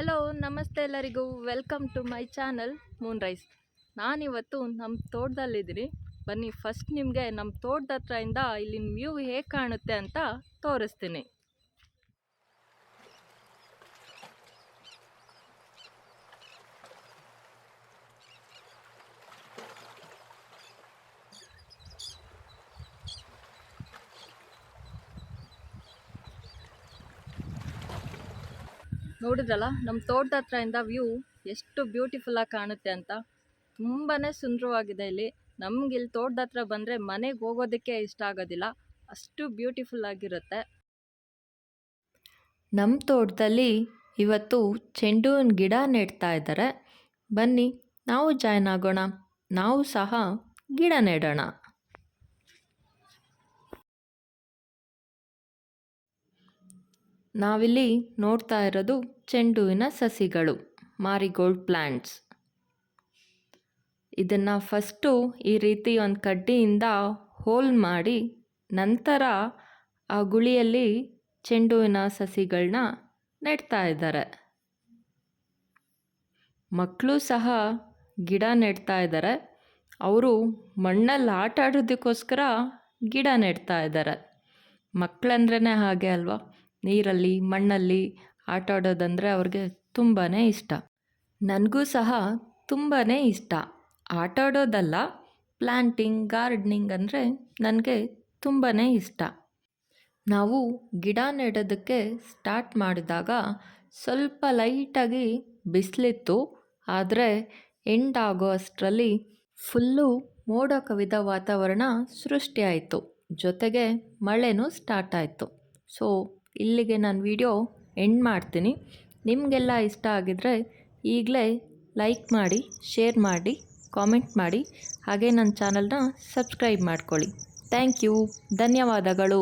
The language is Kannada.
ಹಲೋ ನಮಸ್ತೆ ಎಲ್ಲರಿಗೂ welcome to my channel MoonRice. ನಾನಿವತ್ತು ನಮ್ಮ ತೋಟದಲ್ಲಿದ್ದೀನಿ. ಬನ್ನಿ ಫಸ್ಟ್ ನಿಮಗೆ ನಮ್ಮ ತೋಟದ ಹತ್ರದಿಂದ ಇಲ್ಲಿನ ವ್ಯೂ ಹೇಗೆ ಕಾಣುತ್ತೆ ಅಂತ ತೋರಿಸ್ತೀನಿ. ನೋಡಿದ್ರಲ್ಲ ನಮ್ಮ ತೋಟದ ಹತ್ರದಿಂದ ವ್ಯೂ ಎಷ್ಟು ಬ್ಯೂಟಿಫುಲ್ಲಾಗಿ ಕಾಣುತ್ತೆ ಅಂತ. ತುಂಬಾ ಸುಂದರವಾಗಿದೆ ಇಲ್ಲಿ. ನಮ್ಗೆ ಇಲ್ಲಿ ತೋಟದ ಹತ್ರ ಬಂದರೆ ಮನೆಗೆ ಹೋಗೋದಕ್ಕೆ ಇಷ್ಟ ಆಗೋದಿಲ್ಲ, ಅಷ್ಟು ಬ್ಯೂಟಿಫುಲ್ ಆಗಿರುತ್ತೆ. ನಮ್ಮ ತೋಟದಲ್ಲಿ ಇವತ್ತು ಚೆಂಡು ಹೂವಿನ ಗಿಡ ನೆಡ್ತಾ ಇದ್ದಾರೆ. ಬನ್ನಿ ನಾವು ಜಾಯ್ನ್ ಆಗೋಣ, ನಾವು ಸಹ ಗಿಡ ನೆಡೋಣ. ನಾವಿಲ್ಲಿ ನೋಡ್ತಾ ಇರೋದು ಚೆಂಡು ಹೂವಿನ ಸಸಿಗಳು, ಮಾರಿಗೋಲ್ಡ್ ಪ್ಲ್ಯಾಂಟ್ಸ್. ಇದನ್ನು ಫಸ್ಟು ಈ ರೀತಿ ಒಂದು ಕಡ್ಡಿಯಿಂದ ಹೋಲ್ ಮಾಡಿ ನಂತರ ಆ ಗುಳಿಯಲ್ಲಿ ಚೆಂಡು ಹೂವಿನ ಸಸಿಗಳನ್ನ ನೆಡ್ತಾ ಇದ್ದಾರೆ. ಮಕ್ಕಳು ಸಹ ಗಿಡ ನೆಡ್ತಾ ಇದ್ದಾರೆ. ಅವರು ಮಣ್ಣಲ್ಲಿ ಆಟ ಆಡೋದಕ್ಕೋಸ್ಕರ ಗಿಡ ನೆಡ್ತಾ ಇದ್ದಾರೆ. ಮಕ್ಕಳಂದ್ರೇ ಹಾಗೆ ಅಲ್ವಾ, ನೀರಲ್ಲಿ ಮಣ್ಣಲ್ಲಿ ಆಟ ಆಡೋದಂದರೆ ಅವ್ರಿಗೆ ತುಂಬಾ ಇಷ್ಟ. ನನಗೂ ಸಹ ತುಂಬಾ ಇಷ್ಟ. ಆಟ ಆಡೋದಲ್ಲ, ಪ್ಲ್ಯಾಂಟಿಂಗ್ ಗಾರ್ಡನಿಂಗ್ ಅಂದರೆ ನನಗೆ ತುಂಬಾ ಇಷ್ಟ. ನಾವು ಗಿಡ ನೆಡೋದಕ್ಕೆ ಸ್ಟಾರ್ಟ್ ಮಾಡಿದಾಗ ಸ್ವಲ್ಪ ಲೈಟಾಗಿ ಬಿಸಿಲಿತ್ತು, ಆದರೆ ಎಂಡ್ ಆಗೋ ಅಷ್ಟರಲ್ಲಿ ಫುಲ್ಲು ಮೋಡ ಕವಿದ ವಾತಾವರಣ ಸೃಷ್ಟಿಯಾಯಿತು, ಜೊತೆಗೆ ಮಳೆನೂ ಸ್ಟಾರ್ಟ್ ಆಯಿತು. ಸೊ ಇಲ್ಲಿಗೆ ನಾನು ವಿಡಿಯೋ ಎಂಡ್ ಮಾಡ್ತೀನಿ. ನಿಮಗೆಲ್ಲ ಇಷ್ಟ ಆಗಿದರೆ ಈಗಲೇ ಲೈಕ್ ಮಾಡಿ, ಶೇರ್ ಮಾಡಿ, ಕಾಮೆಂಟ್ ಮಾಡಿ, ಹಾಗೆ ನನ್ನ ಚಾನಲ್ನ ಸಬ್ಸ್ಕ್ರೈಬ್ ಮಾಡ್ಕೊಳ್ಳಿ. ಥ್ಯಾಂಕ್ ಯು, ಧನ್ಯವಾದಗಳು.